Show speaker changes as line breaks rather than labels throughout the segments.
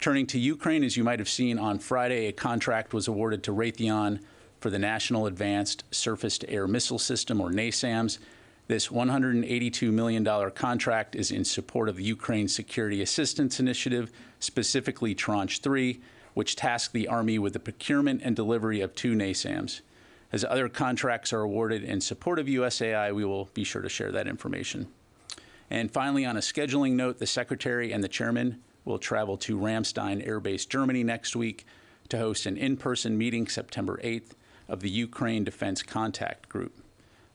Turning to Ukraine, as you might have seen on Friday, a contract was awarded to Raytheon for the National Advanced Surface-to-Air Missile System, or NASAMS. This $182 million contract is in support of the Ukraine Security Assistance Initiative, specifically Tranche 3, which tasked the Army with the procurement and delivery of 2 NASAMS. As other contracts are awarded in support of USAI, we will be sure to share that information. And finally, on a scheduling note, the Secretary and the Chairman will travel to Ramstein Air Base, Germany next week to host an in-person meeting September 8th of the Ukraine Defense Contact Group.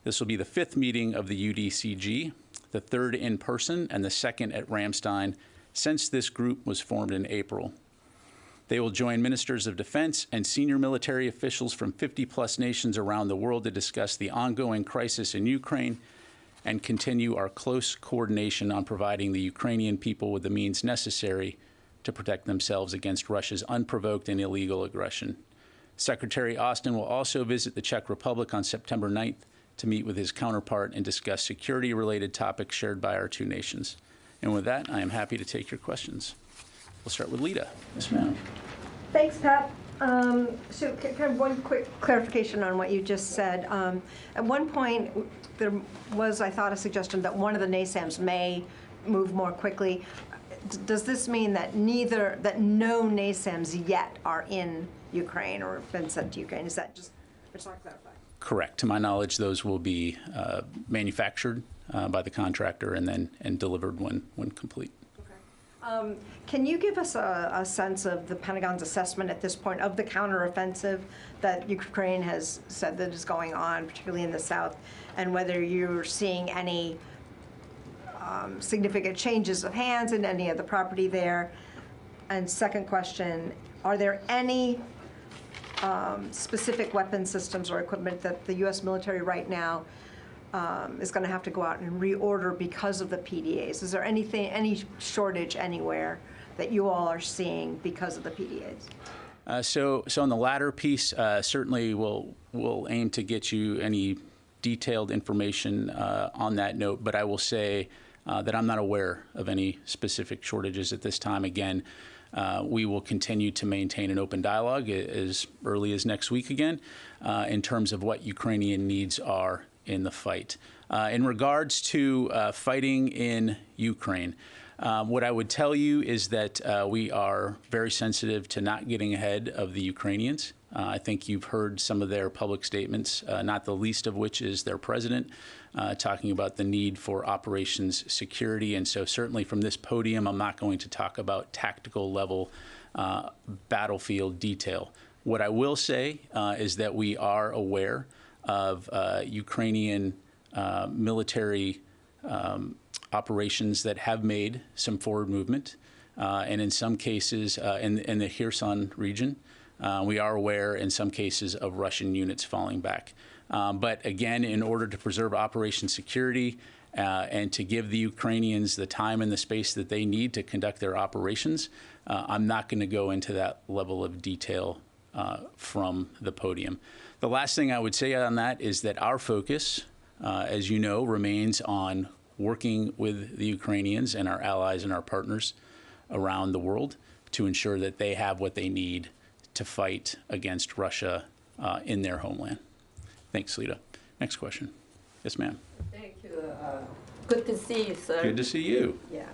This will be the 5th meeting of the UDCG, the 3rd in person and the 2nd at Ramstein since this group was formed in April. They will join ministers of defense and senior military officials from 50-plus nations around the world to discuss the ongoing crisis in Ukraine and continue our close coordination on providing the Ukrainian people with the means necessary to protect themselves against Russia's unprovoked and illegal aggression. Secretary Austin will also visit the Czech Republic on September 9th to meet with his counterpart and discuss security-related topics shared by our 2 nations. And with that, I am happy to take your questions. We'll start with Lita. Yes, ma'am.
Thanks, Pat. So kind of one quick clarification on what you just said. At one point, there was, I thought, a suggestion that one of the NASAMS may move more quickly. Does this mean that no NASAMS yet are in Ukraine or have been sent to Ukraine? Is that just to clarify?
Correct. To my knowledge, those will be manufactured by the contractor and delivered when complete.
Okay. Can you give us a sense of the Pentagon's assessment at this point of the counteroffensive that Ukraine has said that is going on, particularly in the south, and whether you're seeing any significant changes of hands in any of the property there? And second question, are there any specific weapon systems or equipment that the U.S. military right now is going to have to go out and reorder because of the PDAs? Is there any shortage anywhere that you all are seeing because of the PDAs?
So on the latter piece, certainly we'll aim to get you any detailed information on that note, but I will say that I'm not aware of any specific shortages at this time. Again, we will continue to maintain an open dialogue as early as next week again in terms of what Ukrainian needs are in the fight. In regards to fighting in Ukraine, what I would tell you is that we are very sensitive to not getting ahead of the Ukrainians. I think you've heard some of their public statements, not the least of which is their president talking about the need for operations security. And so certainly from this podium, I'm not going to talk about tactical level battlefield detail. What I will say is that we are aware of Ukrainian military operations that have made some forward movement, and in some cases in the Kherson region, we are aware in some cases of Russian units falling back. But again, in order to preserve operation security and to give the Ukrainians the time and the space that they need to conduct their operations, I'm not going to go into that level of detail from the podium. The last thing I would say on that is that our focus, as you know, remains on working with the Ukrainians and our allies and our partners around the world to ensure that they have what they need to fight against Russia in their homeland. Thanks, Lita. Next question. Yes, ma'am.
Thank you. Good to see you, sir.
Good to see you.
Yeah,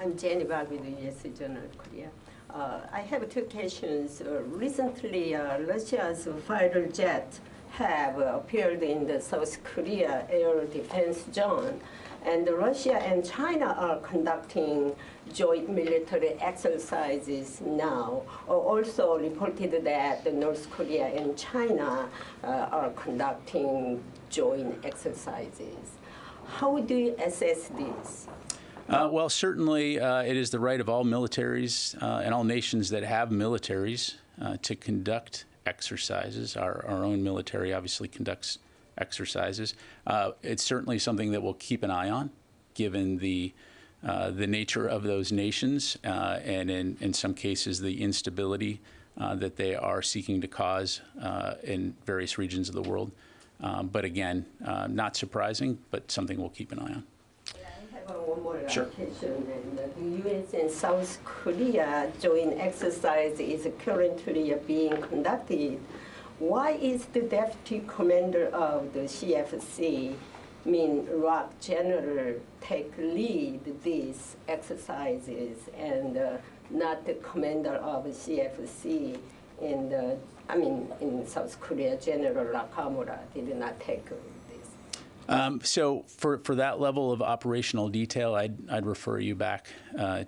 I'm Jenny Bag with the U.S. Journal Korea. I have 2 questions. Recently, Russia's fighter jet have appeared in the South Korea air defense zone, and Russia and China are conducting joint military exercises now. Also reported that North Korea and China are conducting joint exercises. How do you assess this?
Well, certainly it is the right of all militaries and all nations that have militaries to conduct exercises. Our own military obviously conducts exercises. It's certainly something that we'll keep an eye on, given the nature of those nations and in some cases the instability that they are seeking to cause in various regions of the world. But again, not surprising, but something we'll keep an eye on.
Yeah, I have one more
Sure.
question. And the U.S. and South Korea joint exercise is currently being conducted. Why is the deputy commander of the CFC, Rock General, take lead these exercises and not the commander of CFC in South Korea, General Nakamura did not take this?
So for that level of operational detail, I'd refer you back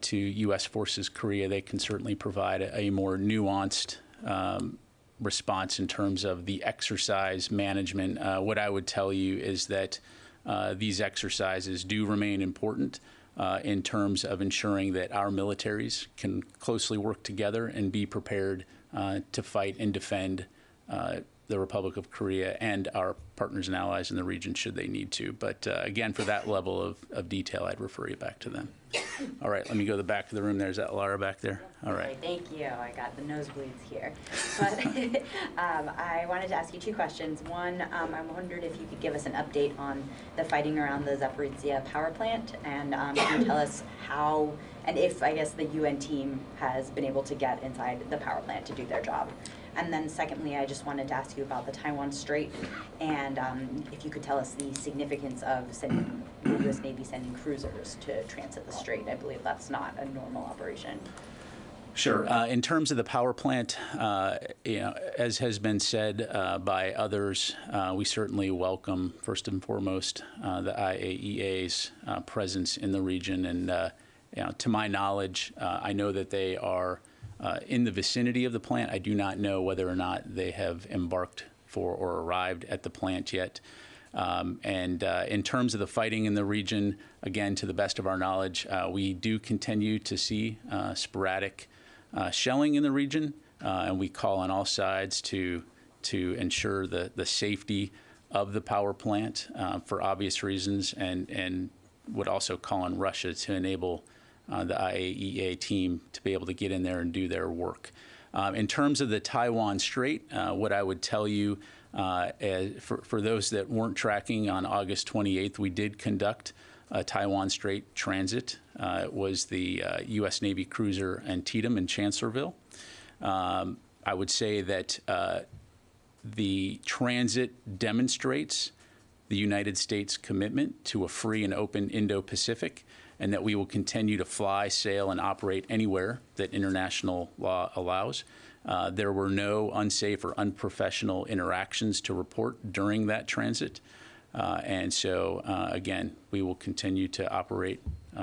to U.S. Forces Korea. They can certainly provide a more nuanced response in terms of the exercise management. What I would tell you is that these exercises do remain important in terms of ensuring that our militaries can closely work together and be prepared to fight and defend the Republic of Korea and our partners and allies in the region should they need to. But again, for that level of detail, I'd refer you back to them. All right, let me go to the back of the room. There's that Laura back there. All right.
Thank you. I got the nosebleeds here. But I wanted to ask you two questions. One, I wondered if you could give us an update on the fighting around the Zaporizhzhia power plant, and can you tell us how and if, I guess, the UN team has been able to get inside the power plant to do their job. And then secondly, I just wanted to ask you about the Taiwan Strait, and if you could tell us the significance of sending the U.S. Navy sending cruisers to transit the strait. I believe that's not a normal operation.
Sure. In terms of the power plant, as has been said by others, we certainly welcome, first and foremost, the IAEA's presence in the region. And to my knowledge, I know that they are in the vicinity of the plant. I do not know whether or not they have embarked for or arrived at the plant yet. In terms of the fighting in the region, again, to the best of our knowledge, we do continue to see sporadic shelling in the region, and we call on all sides to ensure the safety of the power plant for obvious reasons, and would also call on Russia to enable the IAEA team to be able to get in there and do their work. In terms of the Taiwan Strait, what I would tell you, for those that weren't tracking, on August 28th, we did conduct a Taiwan Strait transit. It was the U.S. Navy cruiser Antietam in Chancellorsville. I would say that the transit demonstrates the United States' commitment to a free and open Indo-Pacific, and that we will continue to fly, sail, and operate anywhere that international law allows. There were no unsafe or unprofessional interactions to report during that transit. And so, again, we will continue to operate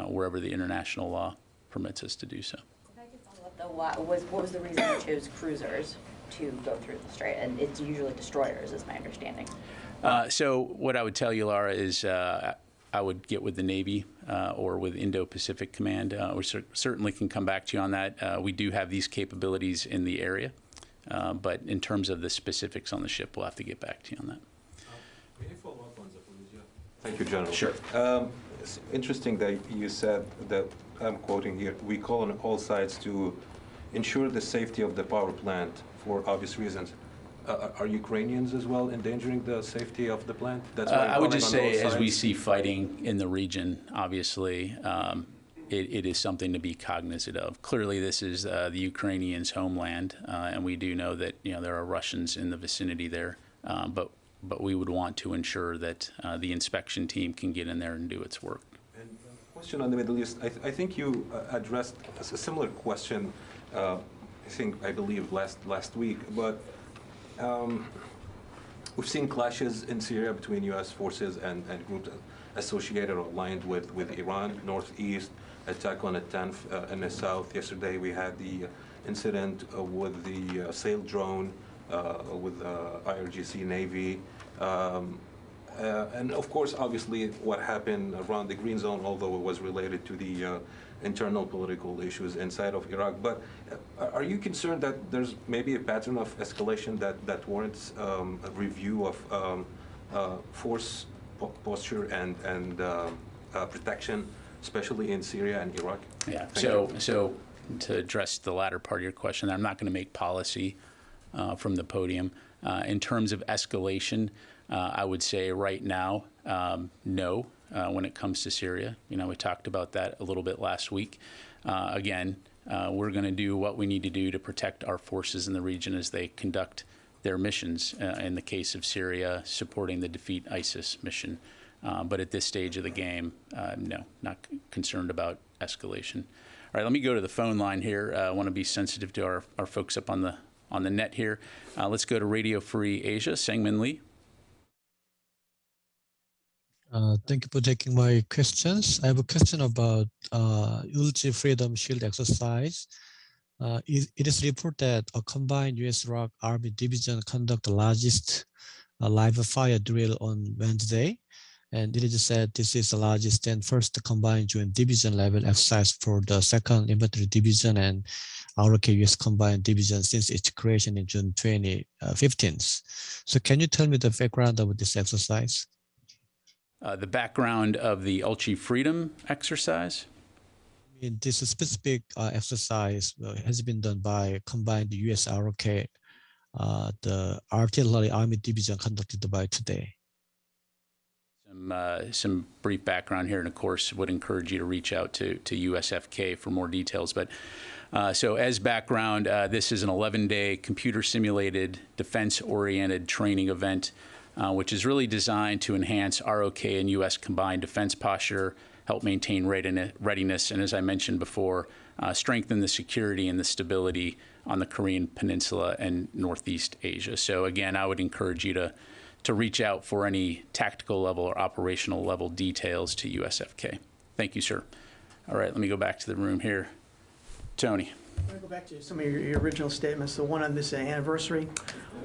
wherever the international law permits us to do so.
If I could follow up, though, what was the reason you chose cruisers to go through the strait? And it's usually destroyers, is my understanding.
So what I would tell you, Laura, is I would get with the Navy or with Indo-Pacific Command. We certainly can come back to you on that. We do have these capabilities in the area, but in terms of the specifics on the ship, we'll have to get back to you on that.
May I follow up on Zaporizhzhia? Thank you, General.
Sure.
It's interesting that you said that, I'm quoting here, we call on all sides to ensure the safety of the power plant for obvious reasons. Are Ukrainians as well endangering the safety of the plant? That's why
I would just say, as we
sides?
see fighting in the region, obviously, it is something to be cognizant of. Clearly, this is the Ukrainians' homeland, and we do know that there are Russians in the vicinity there. But we would want to ensure that the inspection team can get in there and do its work.
And a question on the Middle East. I think you addressed a similar question. I believe last week, but. We've seen clashes in Syria between U.S. forces and groups associated or aligned with Iran, northeast, attack on a 10th in the south. Yesterday we had the incident with the sail drone with IRGC Navy. And of course, obviously, what happened around the Green Zone, although it was related to the internal political issues inside of Iraq. But are you concerned that there's maybe a pattern of escalation that warrants a review of force posture and protection, especially in Syria and Iraq?
Yeah. So to address the latter part of your question, I'm not going to make policy from the podium. In terms of escalation, I would say right now, no. when it comes to Syria. You know, we talked about that a little bit last week. Again, we're going to do what we need to do to protect our forces in the region as they conduct their missions. In the case of Syria, supporting the Defeat ISIS mission. But at this stage of the game, no, not concerned about escalation. All right, let me go to the phone line here. I want to be sensitive to our folks up on the net here. Let's go to Radio Free Asia, Sangmin Lee.
Thank you for taking my questions. I have a question about Ulchi Freedom Shield exercise. It is reported that a combined U.S.-Iraq Army division conducted the largest live fire drill on Wednesday. And it is said this is the largest and first combined joint division level exercise for the 2nd Infantry Division and ROK US Combined Division since its creation in June 2015. So can you tell me the background of this exercise?
The background of the Ulchi Freedom exercise?
I mean, this specific exercise has been done by combined US ROK, the Artillery Army Division conducted by today.
Some brief background here, and of course would encourage you to reach out to USFK for more details. But so as background, this is an 11-day computer simulated defense-oriented training event, which is really designed to enhance ROK and US combined defense posture, help maintain readiness, and as I mentioned before, strengthen the security and the stability on the Korean Peninsula and Northeast Asia. So again, I would encourage you to reach out for any tactical level or operational level details to USFK. Thank you, sir. All right, let me go back to the room here. Tony.
I want to go back to some of your original statements, the one on this anniversary.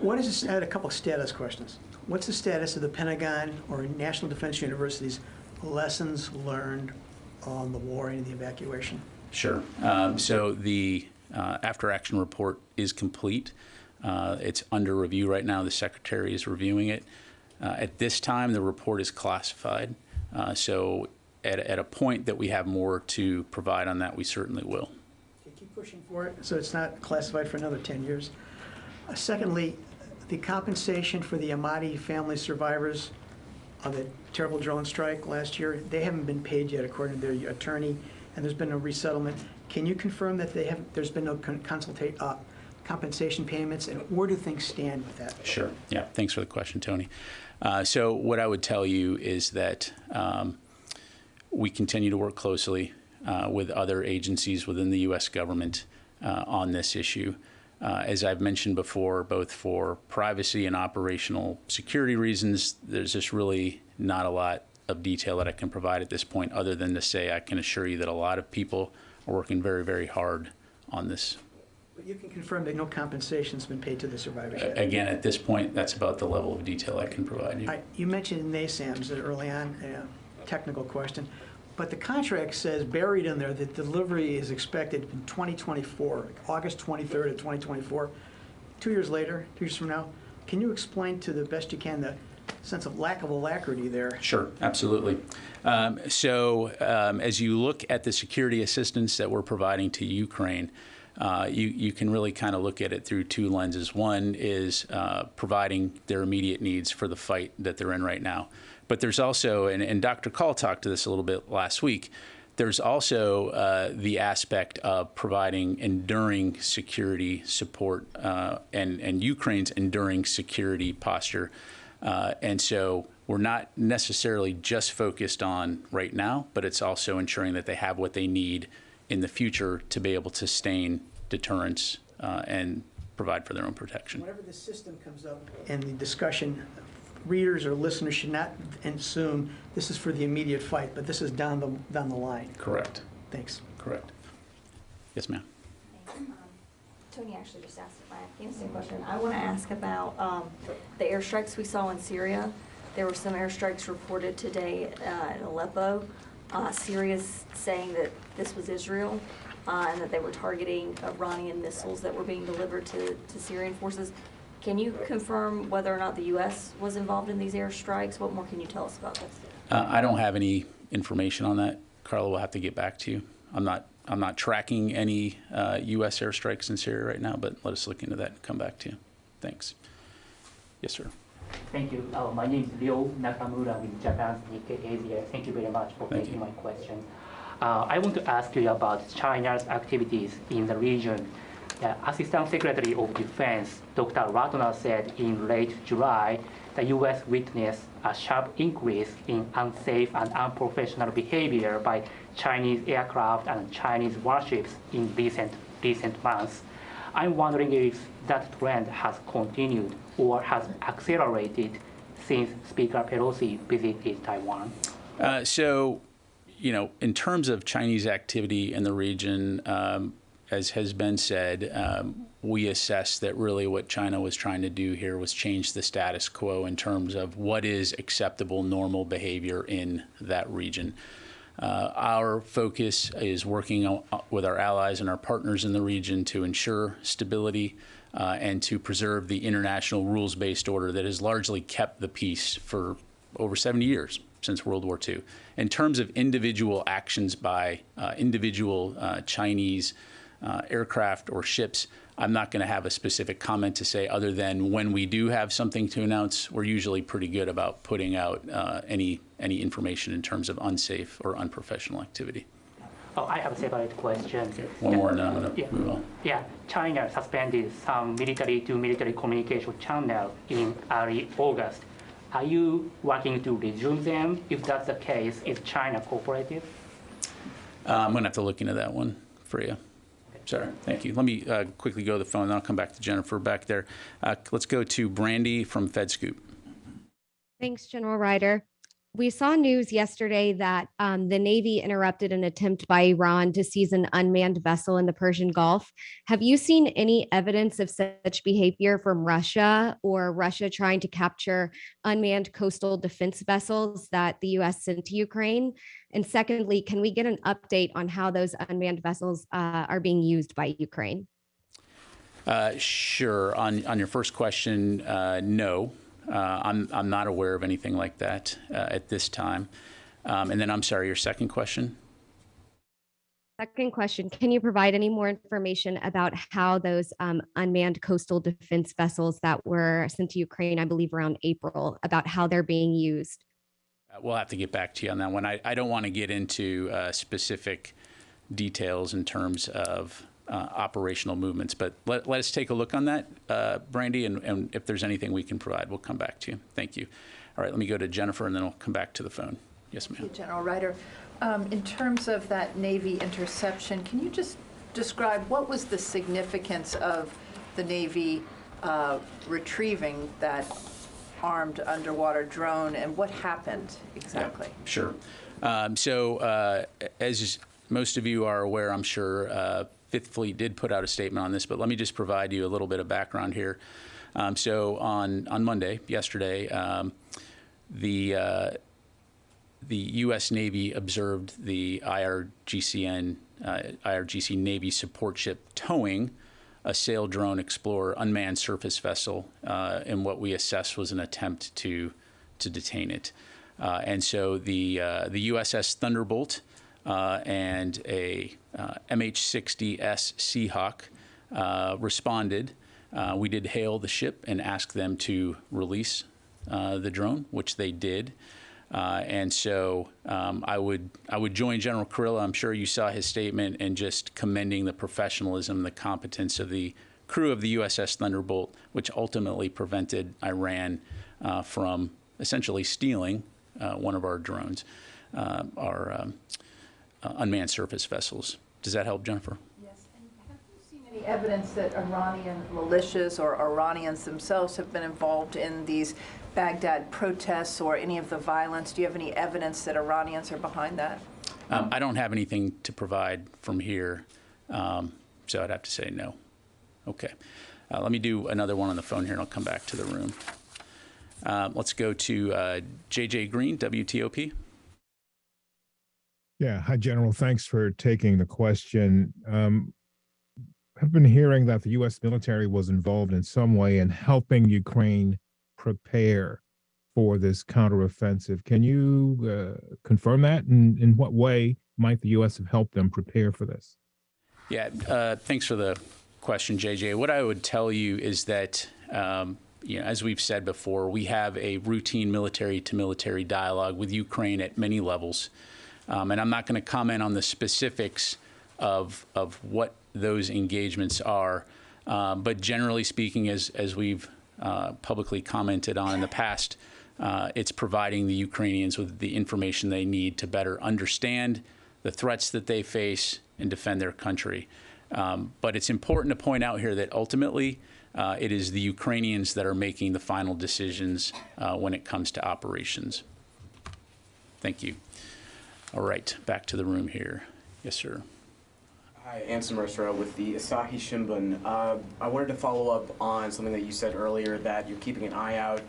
What is this? I had a couple of status questions. What's the status of the Pentagon or National Defense University's lessons learned on the war and the evacuation?
Sure. So the after-action report is complete. It's under review right now. The Secretary is reviewing it. At this time, the report is classified. So at a point that we have more to provide on that, we certainly will.
Okay, keep pushing for it so it's not classified for another 10 years. Secondly, the compensation for the Ahmadi family survivors of the terrible drone strike last year, they haven't been paid yet according to their attorney, and there's been no resettlement. Can you confirm that there's been no compensation payments, and where do things stand with that?
Sure. Yeah. Thanks for the question, Tony. So what I would tell you is that we continue to work closely with other agencies within the U.S. government on this issue. As I've mentioned before, both for privacy and operational security reasons, there's just really not a lot of detail that I can provide at this point, other than to say I can assure you that a lot of people are working very, very hard on this.
But you can confirm that no compensation has been paid to the survivors yet?
Again, at this point, that's about the level of detail I can provide you.
You mentioned NASAMS early on, a technical question, but the contract says buried in there that delivery is expected in 2024, August 23rd of 2024. 2 years later, 2 years from now, can you explain to the best you can the sense of lack of alacrity there?
Sure, absolutely. As you look at the security assistance that we're providing to Ukraine, you can really kind of look at it through two lenses. One is providing their immediate needs for the fight that they're in right now. But there's also, and Dr. Call talked to this a little bit last week, there's also the aspect of providing enduring security support and Ukraine's enduring security posture. And so we're not necessarily just focused on right now, but it's also ensuring that they have what they need in the future to be able to sustain deterrence and provide for their own protection.
Whenever this system comes up in the discussion, readers or listeners should not assume this is for the immediate fight, but this is down the line.
Correct.
Thanks.
Correct. Yes, ma'am.
Tony actually just asked my Afghanistan question. I want to ask about the airstrikes we saw in Syria. There were some airstrikes reported today in Aleppo. Syria's saying that this was Israel and that they were targeting Iranian missiles that were being delivered to Syrian forces. Can you confirm whether or not the U.S. was involved in these airstrikes? What more can you tell us about this?
I don't have any information on that. Carla will have to get back to you. I'm not tracking any U.S. airstrikes in Syria right now, but let us look into that and come back to you. Thanks. Yes, sir.
Thank you. My name is Ryo Nakamura with Japan's Nikkei Asia. Thank you very much for taking my question. I want to ask you about China's activities in the region. Assistant Secretary of Defense Dr. Ratner said in late July the U.S. witnessed a sharp increase in unsafe and unprofessional behavior by Chinese aircraft and Chinese warships in recent months. I'm wondering if that trend has continued or has accelerated since Speaker Pelosi visited Taiwan.
So, in terms of Chinese activity in the region, as has been said, we assess that really what China was trying to do here was change the status quo in terms of what is acceptable, normal behavior in that region. Our focus is working with our allies and our partners in the region to ensure stability and to preserve the international rules-based order that has largely kept the peace for over 70 years, since World War II. In terms of individual actions by individual Chinese aircraft or ships, I'm not going to have a specific comment to say other than when we do have something to announce, we're usually pretty good about putting out any information in terms of unsafe or unprofessional activity.
Oh, I have a separate question.
Okay, one more and then I'm going to move on.
Yeah, China suspended some military-to-military communication channels in early August. Are you working to resume them? If that's the case, is China cooperative?
I'm going to have to look into that one for you. Sorry, thank you. Let me quickly go to the phone, and then I'll come back to Jennifer back there. Let's go to Brandy from FedScoop.
Thanks, General Ryder. We saw news yesterday that the Navy interrupted an attempt by Iran to seize an unmanned vessel in the Persian Gulf. Have you seen any evidence of such behavior from Russia or Russia trying to capture unmanned coastal defense vessels that the U.S. sent to Ukraine? And secondly, can we get an update on how those unmanned vessels are being used by Ukraine?
Sure. On your first question, no. I'm not aware of anything like that at this time. And then I'm sorry, your second question?
Second question, can you provide any more information about how those unmanned coastal defense vessels that were sent to Ukraine, I believe around April, about how they're being used?
We'll have to get back to you on that one. I don't want to get into specific details in terms of operational movements, but let us take a look on that, Brandy, and if there's anything we can provide, we'll come back to you. Thank you. All right, let me go to Jennifer, and then I'll come back to the phone. Yes, ma'am.
Thank you, General Ryder. In terms of that Navy interception, can you just describe what was the significance of the Navy retrieving that armed underwater drone, and what happened exactly?
Yeah, sure. So as most of you are aware, I'm sure, Fifth Fleet did put out a statement on this, but let me just provide you a little bit of background here. So on Monday, yesterday, the U.S. Navy observed the IRGC Navy support ship towing a sail drone Explorer unmanned surface vessel in what we assessed was an attempt to detain it. And so the USS Thunderbolt and a MH-60S Seahawk responded. We did hail the ship and ask them to release the drone, which they did. And so I would join General Kurilla. I'm sure you saw his statement, and just commending the professionalism, the competence of the crew of the USS Thunderbolt, which ultimately prevented Iran from essentially stealing one of our drones, our unmanned surface vessels. Does that help, Jennifer?
Yes. And have you seen any evidence that Iranian militias or Iranians themselves have been involved in these Baghdad protests or any of the violence? Do you have any evidence that Iranians are behind that?
I don't have anything to provide from here, so I'd have to say no. Okay. Let me do another one on the phone here, and I'll come back to the room. Let's go to J.J. Green, WTOP.
Yeah. Hi, General. Thanks for taking the question. I've been hearing that the U.S. military was involved in some way in helping Ukraine prepare for this counteroffensive. Can you confirm that? And in what way might the U.S. have helped them prepare for this? Yeah,
thanks for the question, JJ. What I would tell you is that, as we've said before, we have a routine military-to-military dialogue with Ukraine at many levels. And I'm not going to comment on the specifics of what those engagements are. But generally speaking, as we've publicly commented on in the past, it's providing the Ukrainians with the information they need to better understand the threats that they face and defend their country. But it's important to point out here that ultimately it is the Ukrainians that are making the final decisions when it comes to operations. Thank you. All right, back to the room here. Yes, sir.
Hi, Anson Mercer with the Asahi Shimbun. I wanted to follow up on something that you said earlier, that you're keeping an eye out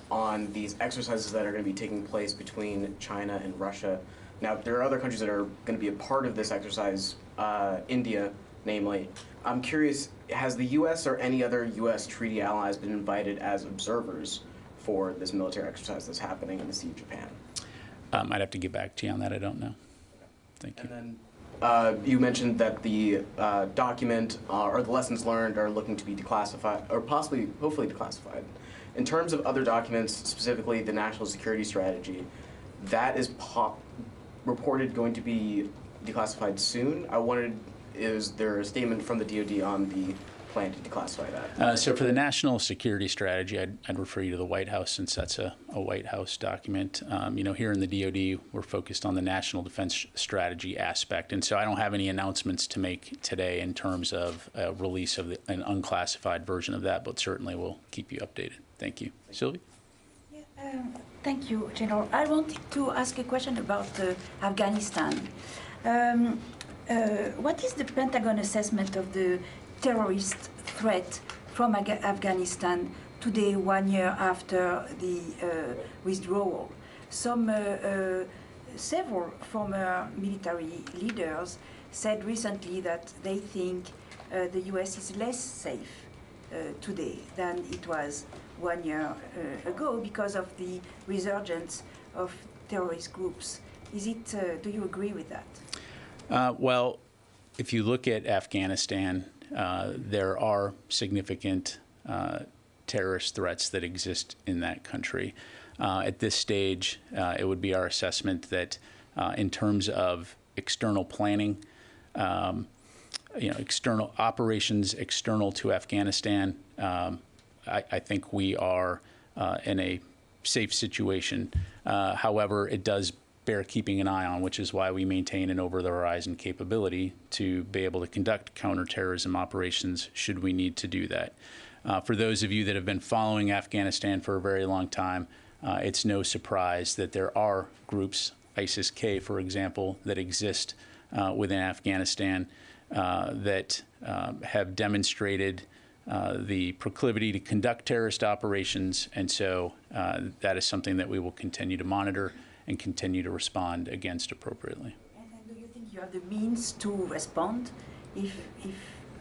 on these exercises that are going to be taking place between China and Russia. Now, there are other countries that are going to be a part of this exercise, India, namely. I'm curious, has the U.S. or any other U.S. treaty allies been invited as observers for this military exercise that's happening in the Sea of Japan?
I'd have to get back to you on that. I don't know. Thank you.
And then you mentioned that the document or the lessons learned are looking to be declassified, or possibly, hopefully declassified. In terms of other documents, specifically the national security strategy, that is reported going to be declassified soon. I wanted, is there a statement from the DoD on the plan to declassify that?
So for the national security strategy, I'd refer you to the White House, since that's a White House document. Here in the DoD, we're focused on the national defense strategy aspect, and so I don't have any announcements to make today in terms of a release of an unclassified version of that, but certainly we'll keep you updated. Thank you. Sylvie?
Thank you, General. I wanted to ask a question about Afghanistan. What is the Pentagon assessment of the terrorist threat from Afghanistan today, 1 year after the withdrawal? Several former military leaders said recently that they think the U.S. is less safe today than it was 1 year ago because of the resurgence of terrorist groups. Do you agree with that?
Well, if you look at Afghanistan, there are significant terrorist threats that exist in that country. At this stage, it would be our assessment that in terms of external planning, external operations external to Afghanistan, I think we are in a safe situation. However, it does bear keeping an eye on, which is why we maintain an over-the-horizon capability to be able to conduct counterterrorism operations should we need to do that. For those of you that have been following Afghanistan for a very long time, it's no surprise that there are groups, ISIS-K, for example, that exist within Afghanistan that have demonstrated the proclivity to conduct terrorist operations, and so that is something that we will continue to monitor and continue to respond against appropriately.
And do you think you have the means to respond if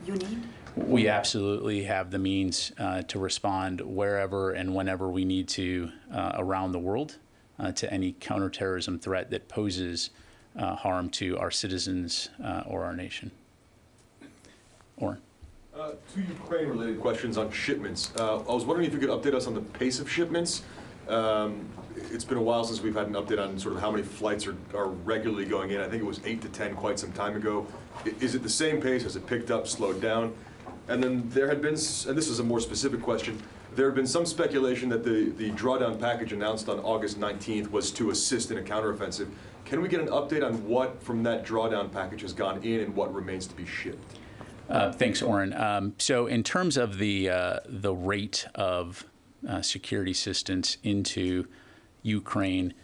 you need?
We absolutely have the means to respond wherever and whenever we need to around the world to any counterterrorism threat that poses harm to our citizens or our nation. Oren?
Two Ukraine-related questions on shipments. I was wondering if you could update us on the pace of shipments. It's been a while since we've had an update on sort of how many flights are regularly going in. I think it was 8 to 10 quite some time ago. Is it the same pace? Has it picked up, slowed down? And then there had been, and this is a more specific question, there had been some speculation that the drawdown package announced on August 19th was to assist in a counteroffensive. Can we get an update on what from that drawdown package has gone in and what remains to be shipped?
Thanks, Oren. So in terms of the rate of security assistance into Ukraine,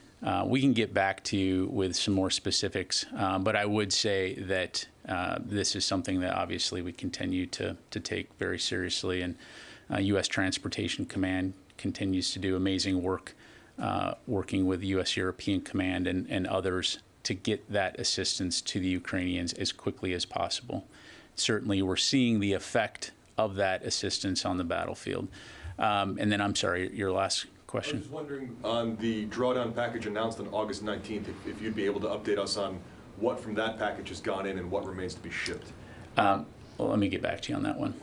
we can get back to you with some more specifics, but I would say that this is something that obviously we continue to take very seriously, and U.S. Transportation Command continues to do amazing work working with U.S. European Command and others to get that assistance to the Ukrainians as quickly as possible. Certainly, we're seeing the effect of that assistance on the battlefield. And then, I'm sorry, your last question?
I was wondering on the drawdown package announced on August 19th, if you'd be able to update us on what from that package has gone in and what remains to be shipped.
Well, let me get back to you on that one.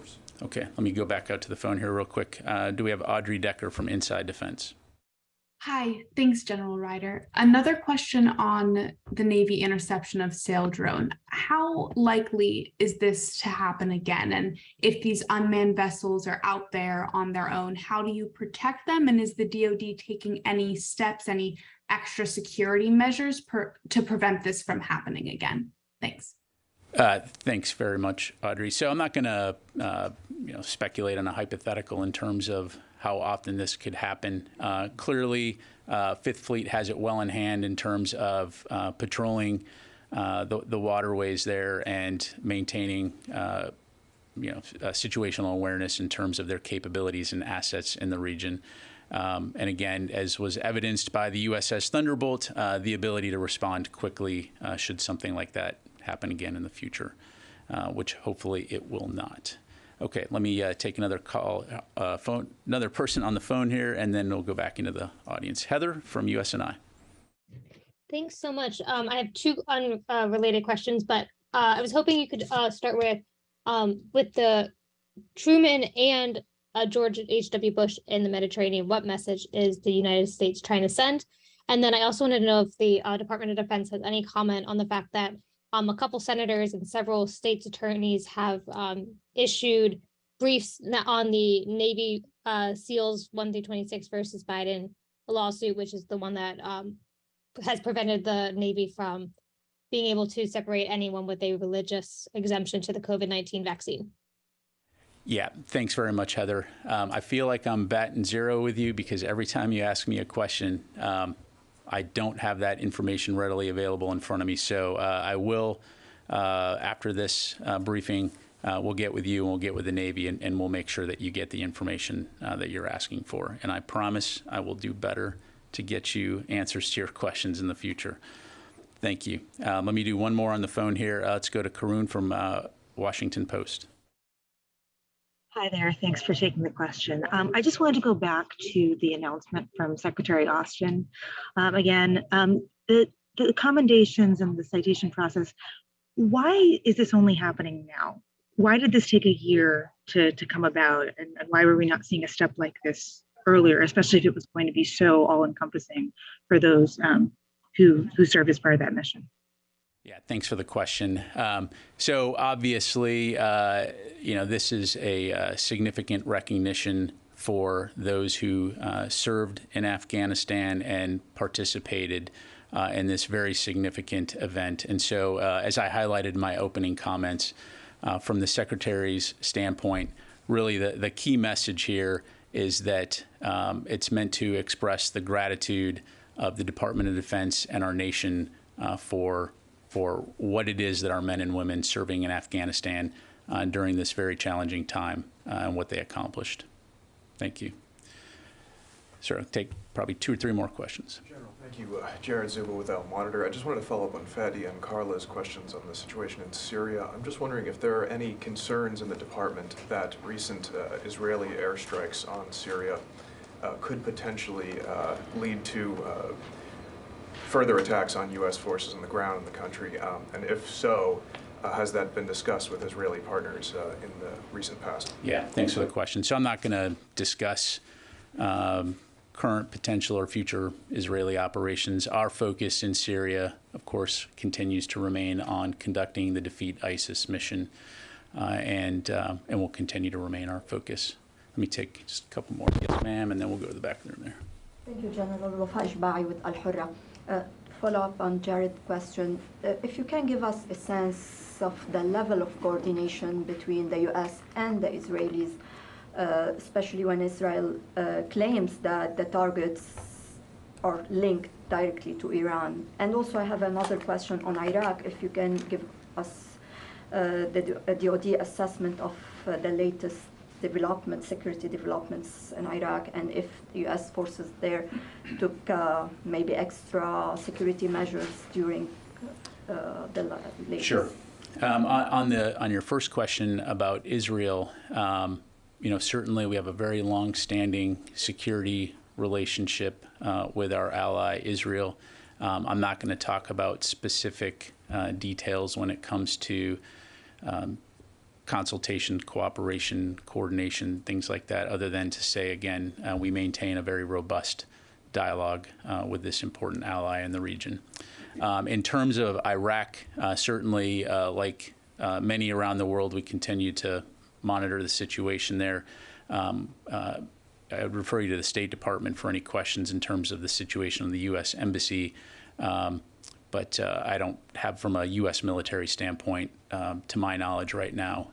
Okay, let me go back out to the phone here real quick. Do we have Audrey Decker from Inside Defense?
Hi, thanks, General Ryder. Another question on the Navy interception of sail drone. How likely is this to happen again? And if these unmanned vessels are out there on their own, how do you protect them? And is the DoD taking any steps, any extra security measures to prevent this from happening again? Thanks.
Thanks very much, Audrey. So I'm not going to speculate on a hypothetical in terms of how often this could happen. Clearly, Fifth Fleet has it well in hand in terms of patrolling the waterways there and maintaining situational awareness in terms of their capabilities and assets in the region. And again, as was evidenced by the USS Thunderbolt, the ability to respond quickly should something like that happen again in the future, which hopefully it will not. Okay, let me take another call, another person on the phone here, and then we'll go back into the audience. Heather from USNI.
Thanks so much. I have two unrelated questions, but I was hoping you could start with the Truman and George H.W. Bush in the Mediterranean. What message is the United States trying to send? And then I also wanted to know if the Department of Defense has any comment on the fact that a couple senators and several states' attorneys have issued briefs on the Navy SEALs 1 through 26 versus Biden lawsuit, which is the one that has prevented the Navy from being able to separate anyone with a religious exemption to the COVID-19 vaccine.
Yeah, thanks very much, Heather. I feel like I'm batting zero with you because every time you ask me a question, I don't have that information readily available in front of me. So I will, after this briefing, we'll get with you and we'll get with the Navy and we'll make sure that you get the information that you're asking for. And I promise I will do better to get you answers to your questions in the future. Thank you. Let me do one more on the phone here. Let's go to Karun from Washington Post.
Hi there. Thanks for taking the question. I just wanted to go back to the announcement from Secretary Austin. The commendations and the citation process, why is this only happening now? Why did this take a year to come about? And why were we not seeing a step like this earlier, especially if it was going to be so all-encompassing for those who serve as part of that mission?
Yeah, thanks for the question. So obviously, this is a significant recognition for those who served in Afghanistan and participated in this very significant event. And so, as I highlighted in my opening comments, from the Secretary's standpoint, really the key message here is that it's meant to express the gratitude of the Department of Defense and our nation for what it is that our men and women serving in Afghanistan during this very challenging time and what they accomplished. Thank you. Sir, I'll take probably 2 or 3 more questions.
General, thank you. Jared Zuba with Al Monitor. I just wanted to follow up on Fadi and Carla's questions on the situation in Syria. I'm just wondering if there are any concerns in the department that recent Israeli airstrikes on Syria could potentially lead to further attacks on U.S. forces on the ground in the country, and if so, has that been discussed with Israeli partners in the recent past?
Yeah, thanks for the question. So I'm not going to discuss current, potential, or future Israeli operations. Our focus in Syria, of course, continues to remain on conducting the Defeat ISIS mission, and will continue to remain our focus. Let me take just a couple more. Yes, ma'am, and then we'll go to the back there.
Thank you, General Rafaj Bai with Al Hurra. Follow up on Jared's question. If you can give us a sense of the level of coordination between the U.S. and the Israelis, especially when Israel claims that the targets are linked directly to Iran. And also I have another question on Iraq, if you can give us the DoD assessment of the latest security developments in Iraq, and if the U.S. forces there took maybe extra security measures during the latest.
Sure. On your first question about Israel, certainly we have a very long-standing security relationship with our ally Israel. I'm not going to talk about specific details when it comes to consultation, cooperation, coordination, things like that, other than to say, again, we maintain a very robust dialogue with this important ally in the region. In terms of Iraq, certainly, like many around the world, we continue to monitor the situation there. I would refer you to the State Department for any questions in terms of the situation in the U.S. Embassy. But I don't have, from a U.S. military standpoint, to my knowledge right now,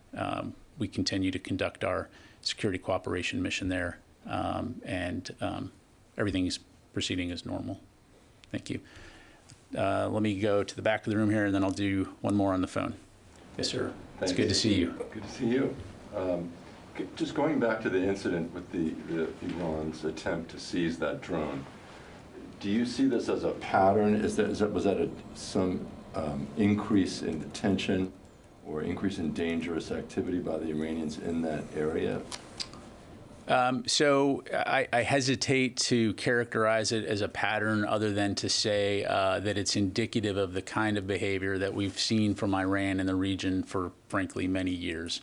we continue to conduct our security cooperation mission there, and everything is proceeding as normal. Thank you. Let me go to the back of the room here, and then I'll do one more on the phone. Yes, sir.
Thanks.
It's good to see you.
Good to see you. Just going back to the incident with Iran's attempt to seize that drone, do you see this as a pattern? Was that some increase in the tension or increase in dangerous activity by the Iranians in that area?
So I hesitate to characterize it as a pattern, other than to say that it's indicative of the kind of behavior that we've seen from Iran in the region for, frankly, many years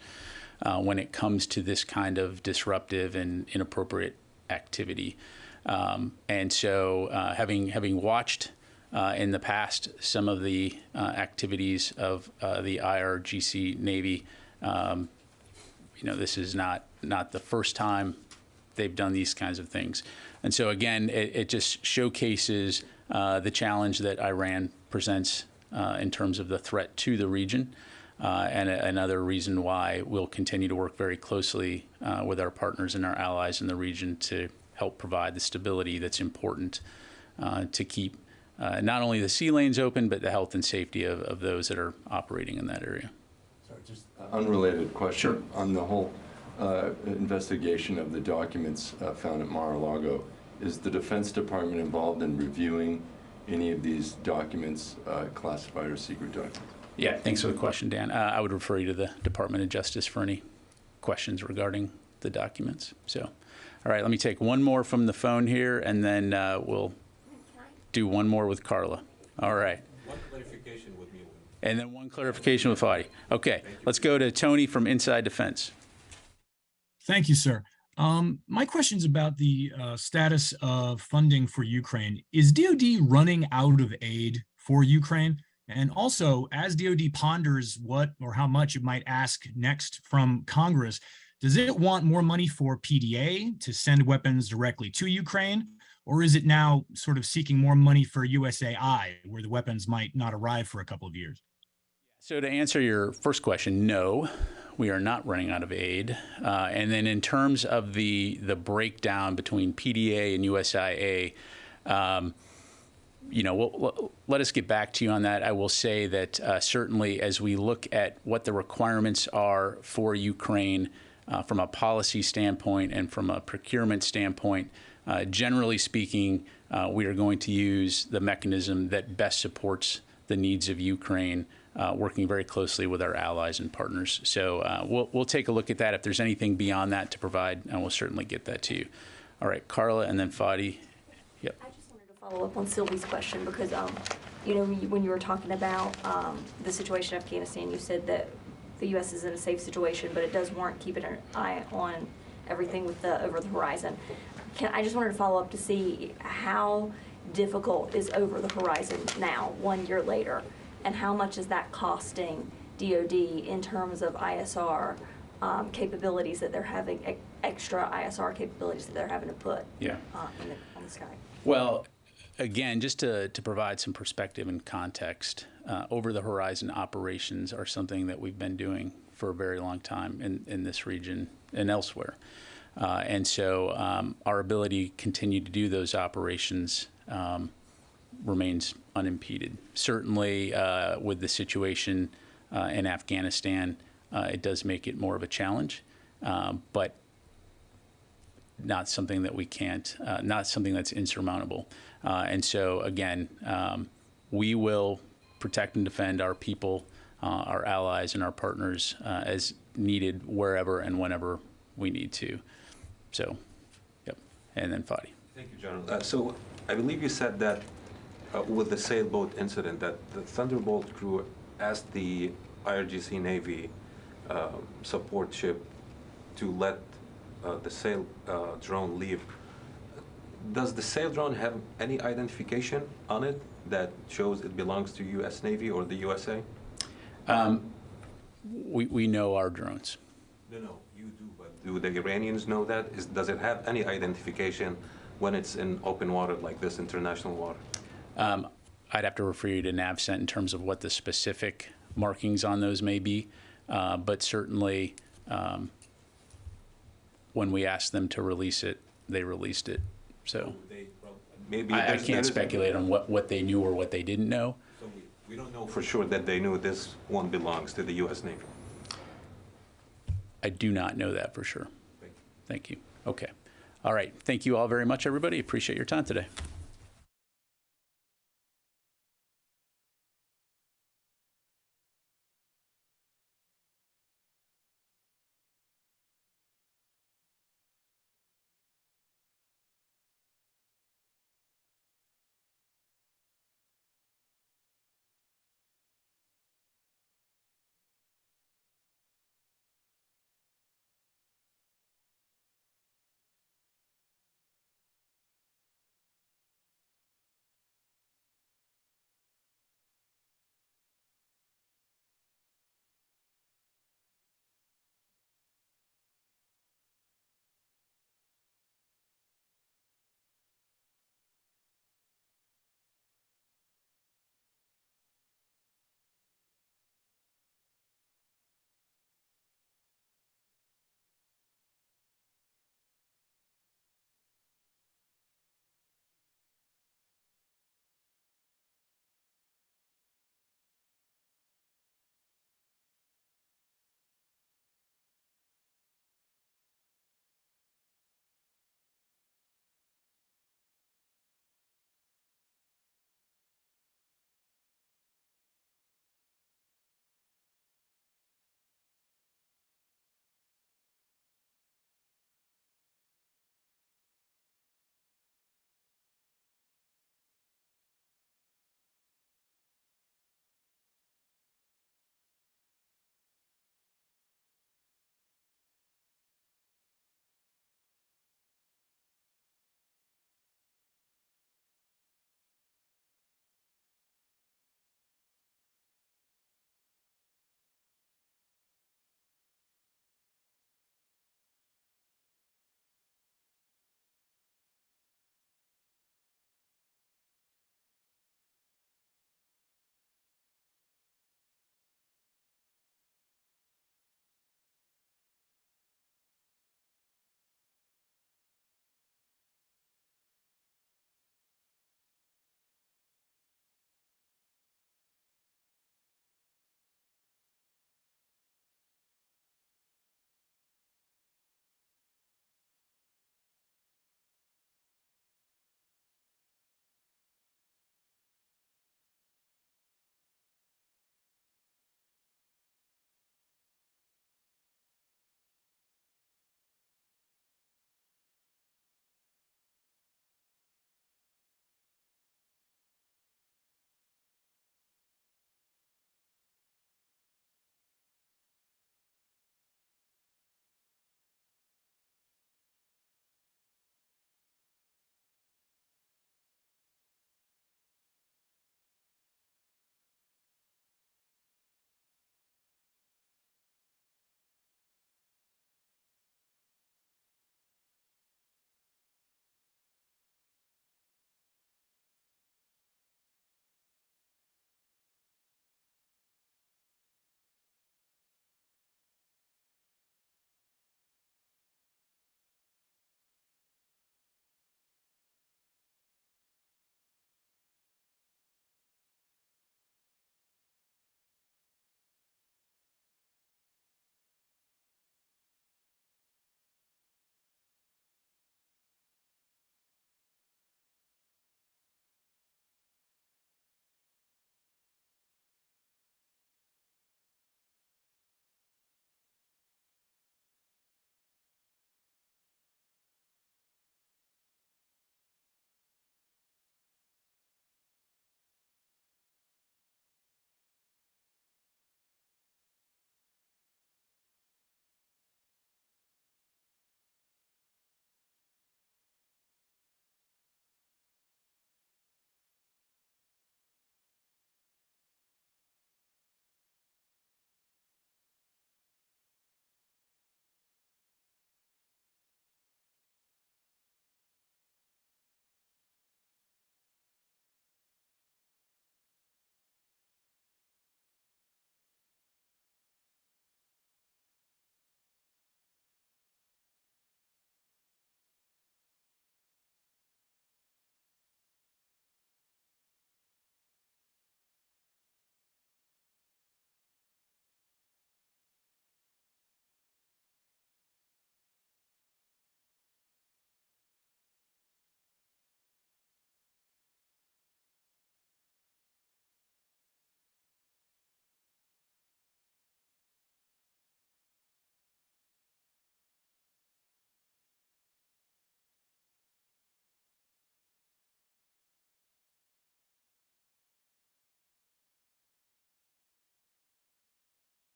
when it comes to this kind of disruptive and inappropriate activity. And so having watched in the past some of the activities of the IRGC Navy, this is not the first time they've done these kinds of things. And so again, it just showcases the challenge that Iran presents in terms of the threat to the region, and another reason why we'll continue to work very closely with our partners and our allies in the region to help provide the stability that's important to keep not only the sea lanes open, but the health and safety of those that are operating in that area.
Sorry, just unrelated question.
Sure.
On the whole investigation of the documents found at Mar-a-Lago, is the Defense Department involved in reviewing any of these documents, classified or secret documents?
Yeah, thanks for the question, Dan. I would refer you to the Department of Justice for any questions regarding the documents. So, all right, let me take one more from the phone here, and then we'll do one more with Carla. All right.
One clarification with me.
And then one clarification with Fadi. Okay, let's go to Tony from Inside Defense.
Thank you, sir. My question is about the status of funding for Ukraine. Is DoD running out of aid for Ukraine? And also, as DoD ponders what or how much it might ask next from Congress, does it want more money for PDA to send weapons directly to Ukraine? Or is it now sort of seeking more money for USAI, where the weapons might not arrive for a couple of years?
So to answer your first question, no, we are not running out of aid. And then in terms of the breakdown between PDA and USIA, let us get back to you on that. I will say that certainly as we look at what the requirements are for Ukraine from a policy standpoint and from a procurement standpoint, generally speaking, we are going to use the mechanism that best supports the needs of Ukraine, working very closely with our allies and partners. So we'll take a look at that. If there's anything beyond that to provide, and we'll certainly get that to you. All right, Carla, and then Fadi. Yep.
I just wanted to follow up on Sylvie's question because, when you were talking about the situation in Afghanistan, you said that the U.S. is in a safe situation, but it does warrant keeping an eye on everything with the over the horizon. I just wanted to follow up to see how difficult is over the horizon now, 1 year later, and how much is that costing DoD in terms of ISR capabilities that they're having, extra ISR capabilities that they're having to put on the sky? Well,
Again, just to provide some perspective and context, over-the-horizon operations are something that we've been doing for a very long time in this region and elsewhere. And so our ability to continue to do those operations remains unimpeded. Certainly, with the situation in Afghanistan, it does make it more of a challenge, but not something that we can't, not something that's insurmountable. And so, again, we will protect and defend our people, our allies, and our partners as needed wherever and whenever we need to. So, yep. And then Fadi.
Thank you, General. So I believe you said that with the sailboat incident that the Thunderbolt crew asked the IRGC Navy support ship to let the sail drone leave. Does the sail drone have any identification on it that shows it belongs to U.S. Navy or the USA?
We know our drones.
No, you do, but do the Iranians know that? Does it have any identification when it's in open water like this, international water?
I'd have to refer you to NavCent in terms of what the specific markings on those may be, but certainly when we asked them to release it, they released it. So
maybe
I can't speculate on what they knew or what they didn't know.
So we don't know for sure that they knew this one belongs to the U.S. Navy.
I do not know that for sure. Thank you. Okay. All right. Thank you all very much, everybody. Appreciate your time today.